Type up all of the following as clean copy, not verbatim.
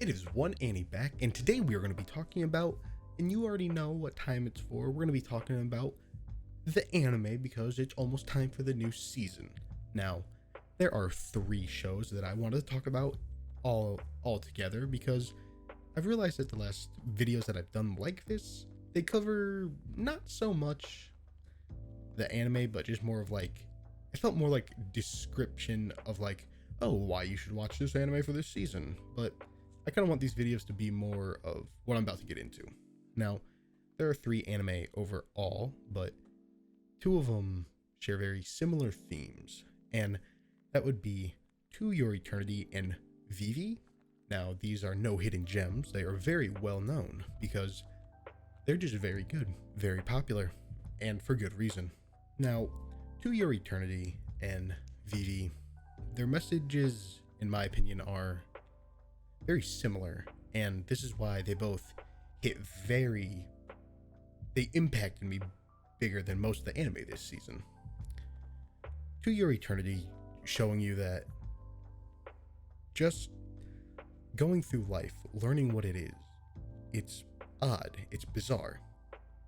It is one Annie back, and today we are going to be talking about, and you already know what time it's for. We're going to be talking about the anime because it's almost time for the new season. Now, there are 3 shows that I wanted to talk about all together because I've realized that the last videos that I've done like this, they cover not so much the anime, but just more of like, it felt more like description of like, oh, why you should watch this anime for this season. But I kind of want these videos to be more of what I'm about to get into. Now, there are 3 anime overall, but 2 of them share very similar themes, and that would be To Your Eternity and Vivy. Now, these are no hidden gems. They are very well known because they're just very good, very popular, and for good reason. Now, To Your Eternity and Vivy, their messages, in my opinion, are very similar, and this is why they both they impacted me bigger than most of the anime this season. To Your Eternity, showing you that just going through life, learning what it is, it's odd, it's bizarre.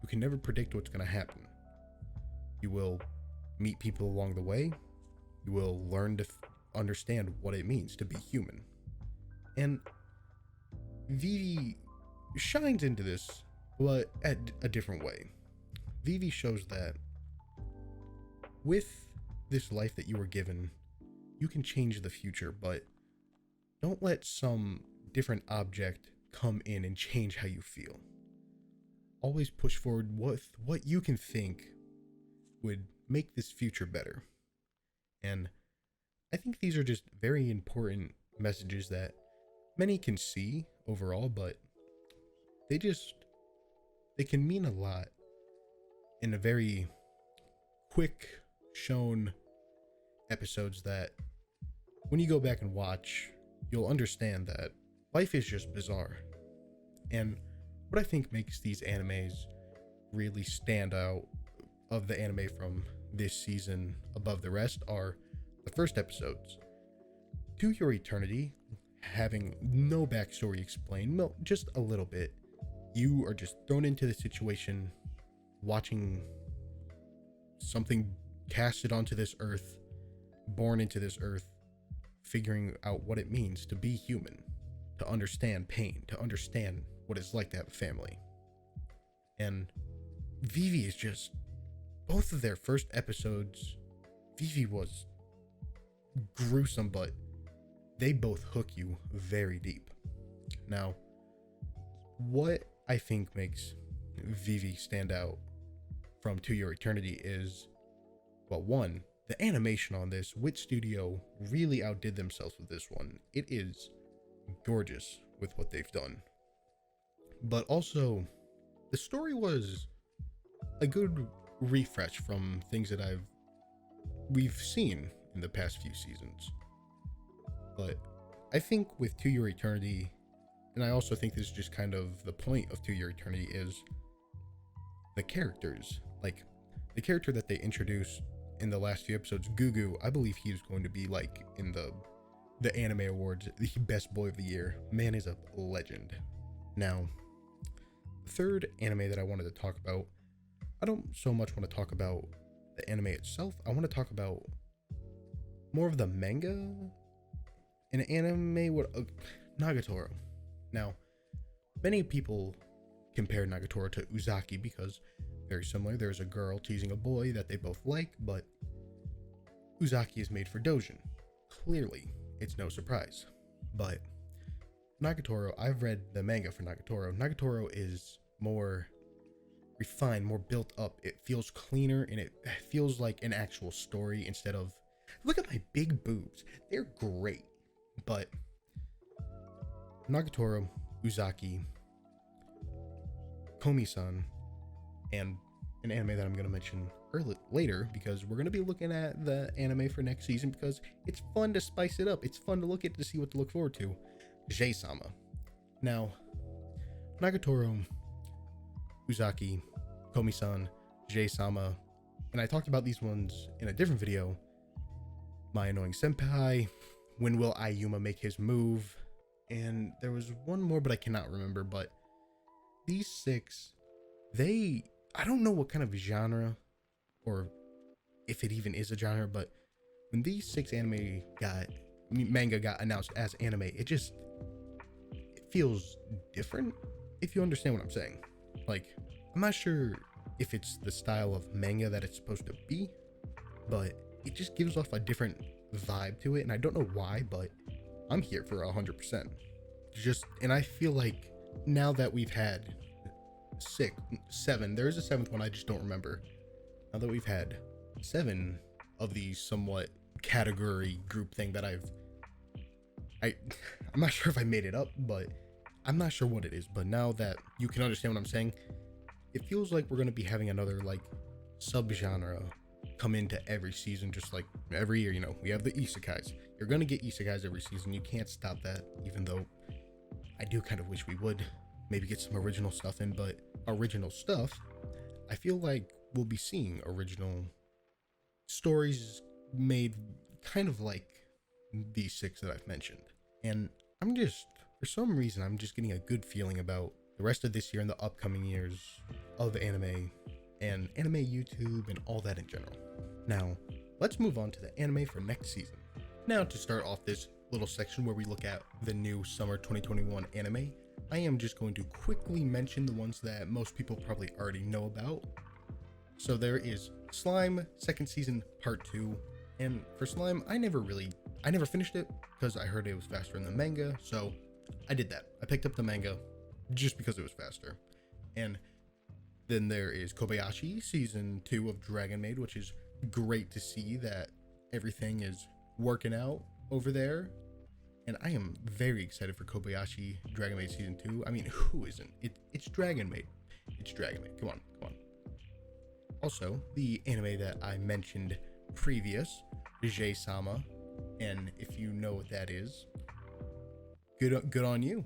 You can never predict what's going to happen. You will meet people along the way. You will learn to understand what it means to be human. And Vivy shines into this, but at a different way. Vivy shows that with this life that you were given, you can change the future, but don't let some different object come in and change how you feel. Always push forward with what you can think would make this future better. And I think these are just very important messages that many can see overall, but they can mean a lot in a very quick shown episodes that when you go back and watch, you'll understand that life is just bizarre. And what I think makes these animes really stand out of the anime from this season above the rest are the first episodes. To Your Eternity, having no backstory explained, well, just a little bit. You are just thrown into the situation, watching something casted onto this earth, born into this earth, figuring out what it means to be human, to understand pain, to understand what it's like to have a family. And Vivy is just, both of their first episodes, Vivy was gruesome, but they both hook you very deep. Now, what I think makes Vivy stand out from To Your Eternity is, well, one, the animation on this. Wit Studio really outdid themselves with this one. It is gorgeous with what they've done. But also, the story was a good refresh from things that we've seen in the past few seasons. But I think with To Your Eternity, and I also think this is just kind of the point of To Your Eternity, is the characters. Like, the character that they introduced in the last few episodes, Gugu, I believe he's going to be like in the anime awards, the best boy of the year. Man is a legend. Now, the third anime that I wanted to talk about, I don't so much want to talk about the anime itself. I want to talk about more of the manga. An anime with Nagatoro. Now, many people compare Nagatoro to Uzaki because very similar. There's a girl teasing a boy that they both like, but Uzaki is made for Dojin. Clearly, it's no surprise. But Nagatoro, I've read the manga for Nagatoro. Nagatoro is more refined, more built up. It feels cleaner, and it feels like an actual story instead of, look at my big boobs. They're great. But Nagatoro, Uzaki, Komi-san, and an anime that I'm going to mention later, because we're going to be looking at the anime for next season because it's fun to spice it up. It's fun to look at to see what to look forward to. J-sama. Now, Nagatoro, Uzaki, Komi-san, J-sama, and I talked about these ones in a different video. My Annoying Senpai, When Will Ayuma Make His Move, and there was one more, but I cannot remember. But these six, I don't know what kind of genre, or if it even is a genre, but when these six manga got announced as anime, it feels different, if you understand what I'm saying. Like, I'm not sure if it's the style of manga that it's supposed to be, but it just gives off a different vibe to it, and I don't know why, but I'm here for 100%. And I feel like now that we've had seven, there is a seventh one, I just don't remember. Now that we've had 7 of these somewhat category group thing that I'm not sure if I made it up, but I'm not sure what it is. But now that you can understand what I'm saying, it feels like we're going to be having another like subgenre come into every season, just like every year. We have the isekais. You're going to get isekais every season. You can't stop that, even though I do kind of wish we would maybe get some original stuff in. But original stuff, I feel like we'll be seeing original stories made kind of like these 6 that I've mentioned. And for some reason, I'm just getting a good feeling about the rest of this year and the upcoming years of anime and anime YouTube and all that in general. Now, let's move on to the anime for next season. Now, to start off this little section where we look at the new summer 2021 anime, I am just going to quickly mention the ones that most people probably already know about. So there is Slime, second season, part 2. And for Slime, I never finished it because I heard it was faster in the manga. So I did that. I picked up the manga just because it was faster. And then there is Kobayashi, season 2 of Dragon Maid, which is great to see that everything is working out over there. And I am very excited for Kobayashi Dragon Maid season 2. I mean, who isn't? It's Dragon Maid. It's Dragon Maid. Come on. Also, the anime that I mentioned previous, J-Sama, and if you know what that is, good on you.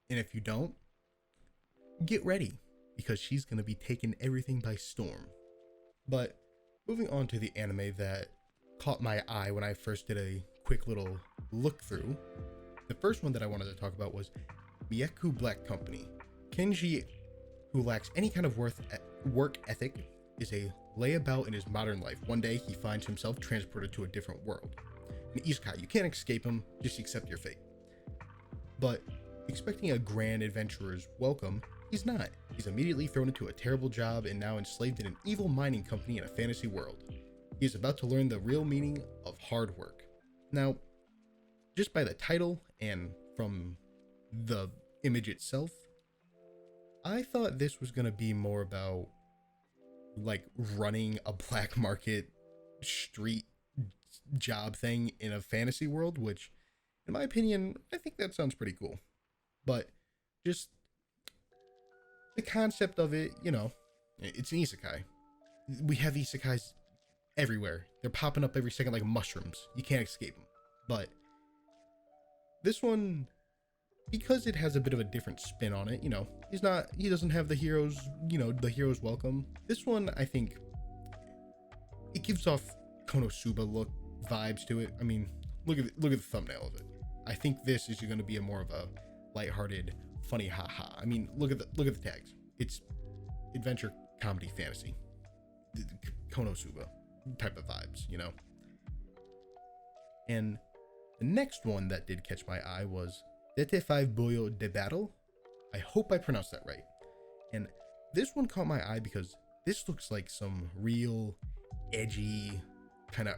And if you don't, get ready, because she's going to be taking everything by storm. But moving on to the anime that caught my eye when I first did a quick little look through, the first one that I wanted to talk about was Mieku Black Company. Kenji, who lacks any kind of work ethic, is a layabout in his modern life. One day he finds himself transported to a different world. An isekai, you can't escape him, just accept your fate. But expecting a grand adventurer's welcome, he's not. He's immediately thrown into a terrible job and now enslaved in an evil mining company in a fantasy world. He is about to learn the real meaning of hard work. Now, just by the title and from the image itself, I thought this was going to be more about like running a black market street job thing in a fantasy world, which in my opinion, I think that sounds pretty cool. But just the concept of it, it's an isekai. We have isekais everywhere. They're popping up every second like mushrooms. You can't escape them. But this one, because it has a bit of a different spin on it, he doesn't have the hero's welcome. This one, I think it gives off Konosuba look vibes to it. I mean, look at the thumbnail of it. I think this is going to be a more of a lighthearted, funny haha. I mean, look at the tags. It's adventure, comedy, fantasy, Konosuba type of vibes, And the next one that did catch my eye was Dete 5 Boyo de Battle. I hope I pronounced that right. And this one caught my eye because this looks like some real edgy kind of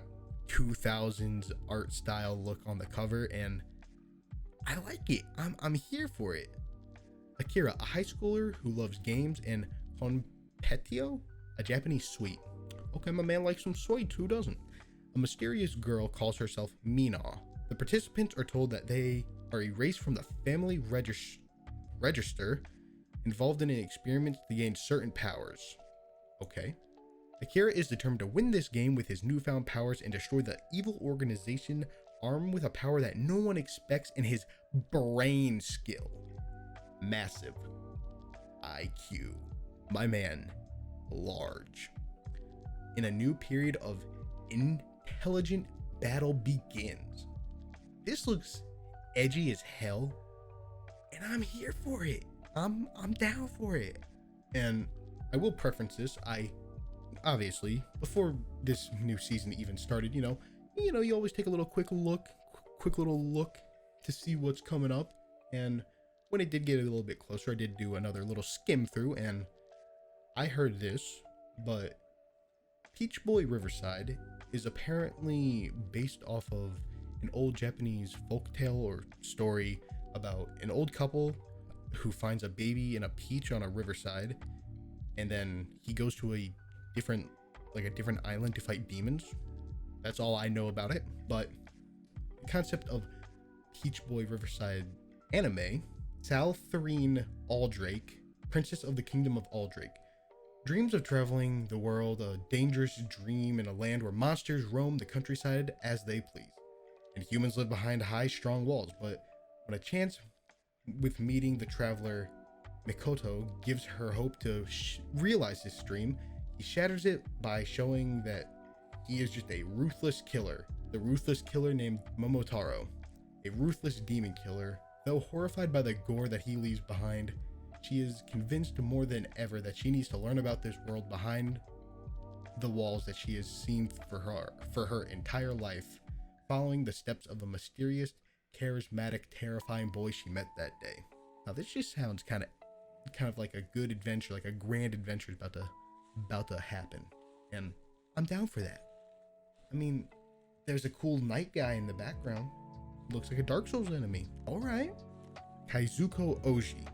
2000s art style look on the cover, and I like it. I'm here for it. Akira, a high schooler who loves games, and Konpetio, a Japanese sweet. Okay, my man likes some sweet, who doesn't? A mysterious girl calls herself Mina. The participants are told that they are erased from the family register, involved in an experiment to gain certain powers. Okay. Akira is determined to win this game with his newfound powers and destroy the evil organization armed with a power that no one expects in his brain skill. Massive IQ. My man, large. In a new period of intelligent battle begins. This looks edgy as hell, and I'm here for it. I'm down for it. And I will preference this. I obviously, before this new season even started, you always take a little quick little look to see what's coming up. And when it did get a little bit closer, I did do another little skim through, and I heard this, but Peach Boy Riverside is apparently based off of an old Japanese folktale or story about an old couple who finds a baby and a peach on a riverside, and then he goes to a different island to fight demons. That's all I know about it. But the concept of Peach Boy Riverside anime, Salthrine Aldrake, Princess of the Kingdom of Aldrake, dreams of traveling the world, a dangerous dream in a land where monsters roam the countryside as they please, and humans live behind high, strong walls. But when a chance with meeting the traveler Mikoto gives her hope to realize this dream, he shatters it by showing that he is just a ruthless killer. The ruthless killer named Momotaro, a ruthless demon killer. Though horrified by the gore that he leaves behind, she is convinced more than ever that she needs to learn about this world behind the walls that she has seen for her entire life, following the steps of a mysterious, charismatic, terrifying boy she met that day. Now this just sounds kind of like a good adventure, like a grand adventure is about to happen, and I'm down for that. I mean, there's a cool knight guy in the background. Looks like a Dark Souls enemy. All right. Kaizuko Oji.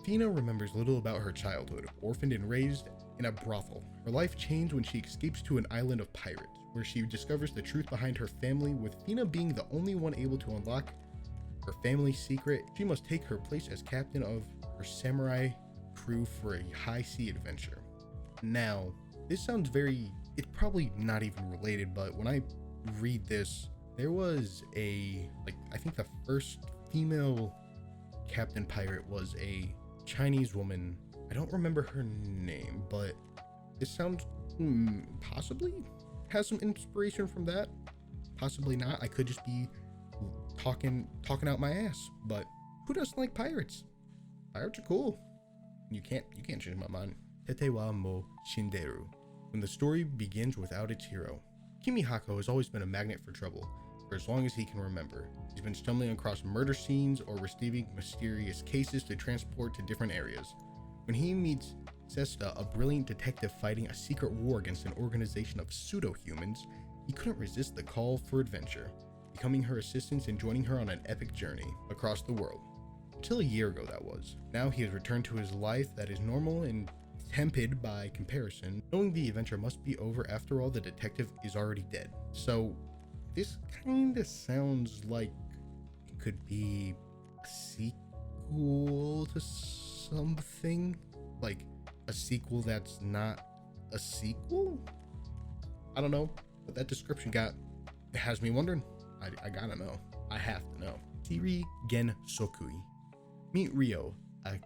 Fina remembers little about her childhood, orphaned and raised in a brothel. Her life changed when she escapes to an island of pirates, where she discovers the truth behind her family, with Fina being the only one able to unlock her family's secret. She must take her place as captain of her samurai crew for a high sea adventure. Now, this sounds it's probably not even related, but when I read this, there was I think the first female captain pirate was a Chinese woman. I don't remember her name, but it sounds possibly has some inspiration from that. Possibly not. I could just be talking out my ass, but who doesn't like pirates? Pirates are cool. You can't change my mind. Tete wa mo shinderu. When the story begins without its hero. Kimihako has always been a magnet for trouble, for as long as he can remember. He's been stumbling across murder scenes or receiving mysterious cases to transport to different areas. When he meets Sesta, a brilliant detective fighting a secret war against an organization of pseudo-humans, he couldn't resist the call for adventure, becoming her assistant and joining her on an epic journey across the world. Until a year ago that was. Now he has returned to his life that is normal and tempted by comparison, knowing the adventure must be over. After all, the detective is already dead. So this kind of sounds like it could be a sequel to something, like a sequel that's not a sequel. I don't know, but that description has me wondering. I gotta know. I have to know. Siri Gen Sokui. Meet Ryo, a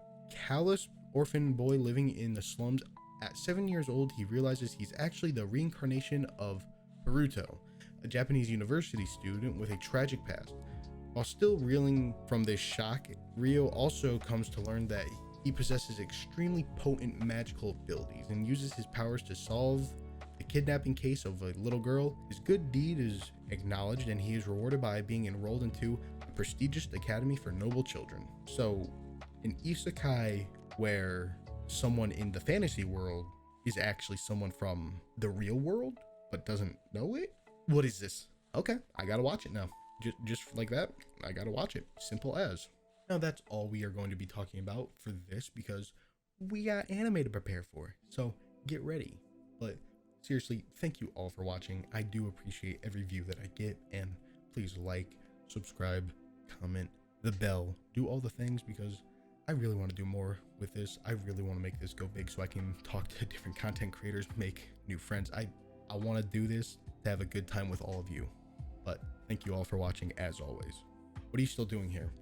callous orphan boy living in the slums. At 7 years old, he realizes he's actually the reincarnation of Haruto, a Japanese university student with a tragic past. While still reeling from this shock, Ryo also comes to learn that he possesses extremely potent magical abilities and uses his powers to solve the kidnapping case of a little girl. His good deed is acknowledged and he is rewarded by being enrolled into a prestigious academy for noble children. So, an isekai where someone in the fantasy world is actually someone from the real world but doesn't know it? What is this? Okay, I gotta watch it now. Just like that, I gotta watch it. Simple as. Now that's all we are going to be talking about for this, because we got anime to prepare for. So get ready. But seriously, thank you all for watching. I do appreciate every view that I get, and please like, subscribe, comment, the bell, do all the things, because I really want to do more with this. I really want to make this go big so I can talk to different content creators, make new friends. I want to do this to have a good time with all of you. But thank you all for watching as always. What are you still doing here?